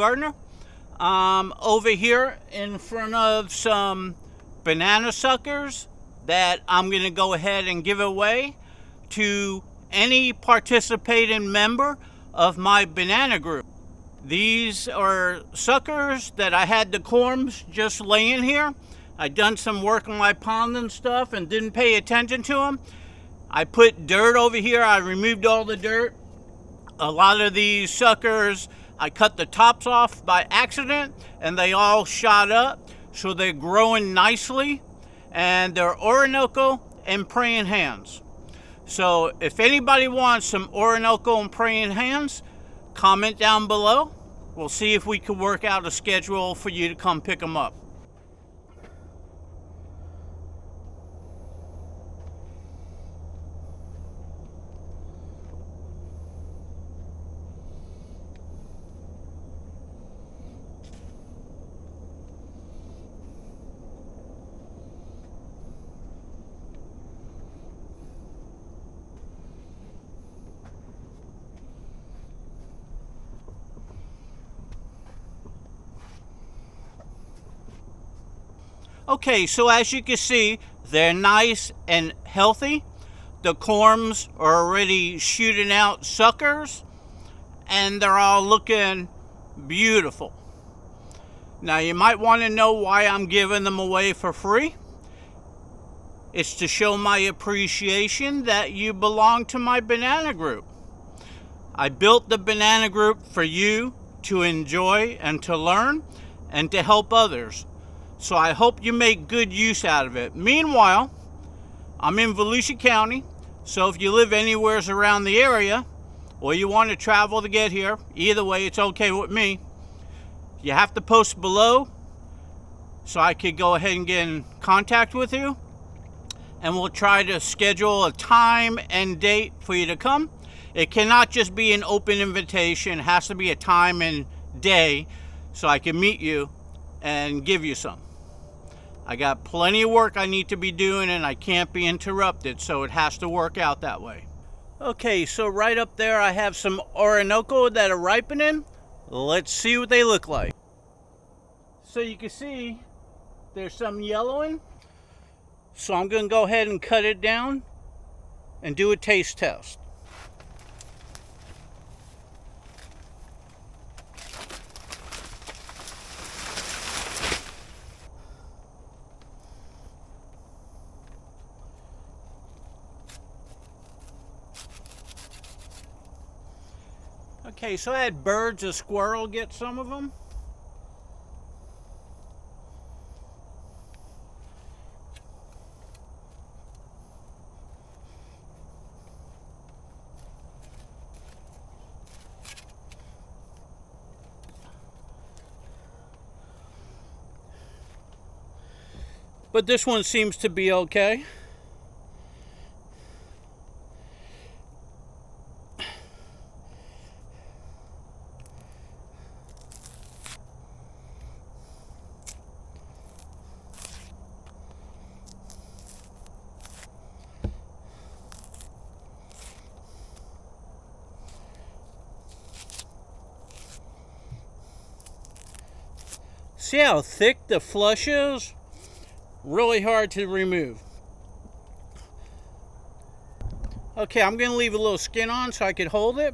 gardener. Over here in front of some banana suckers that I'm going to go ahead and give away to any participating member of my banana group. These are suckers that I had the corms just laying here. I done some work on my pond and stuff and didn't pay attention to them. I put dirt over here. I removed all the dirt. A lot of these suckers, I cut the tops off by accident and they all shot up. So they're growing nicely and they're Orinoco and praying hands. So if anybody wants some Orinoco and praying hands, comment down below. We'll see if we can work out a schedule for you to come pick them up. Okay, so as you can see, they're nice and healthy. The corms are already shooting out suckers and they're all looking beautiful. Now you might want to know why I'm giving them away for free. It's to show my appreciation that you belong to my banana group. I built the banana group for you to enjoy and to learn and to help others. So I hope you make good use out of it. Meanwhile, I'm in Volusia County, so if you live anywhere around the area, or you want to travel to get here, either way, it's okay with me. You have to post below, so I could go ahead and get in contact with you, and we'll try to schedule a time and date for you to come. It cannot just be an open invitation. It has to be a time and day, so I can meet you and give you some. I got plenty of work I need to be doing and I can't be interrupted, so it has to work out that way. Okay, so right up there I have some Orinoco that are ripening. Let's see what they look like. So you can see there's some yellowing. So I'm going to go ahead and cut it down and do a taste test. Okay, so I had birds, a squirrel get some of them. But this one seems to be okay. See how thick the flesh is? Really hard to remove. Okay, I'm going to leave a little skin on so I could hold it.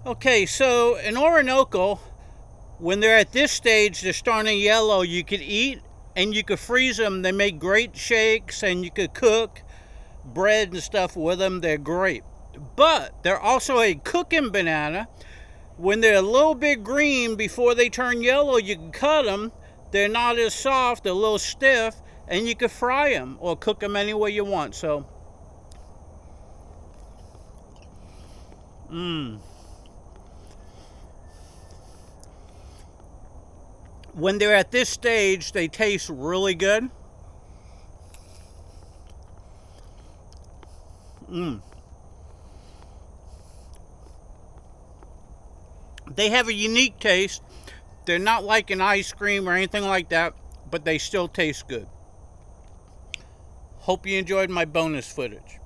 Okay, so in Orinoco, when they're at this stage, they're starting to yellow, you could eat and you could freeze them. They make great shakes and you could cook bread and stuff with them. They're great. But they're also a cooking banana. When they're a little bit green before they turn yellow, you can cut them. They're not as soft, they're a little stiff, and you can fry them or cook them any way you want. So, when they're at this stage, they taste really good. They have a unique taste. They're not like an ice cream or anything like that, but they still taste good. Hope you enjoyed my bonus footage.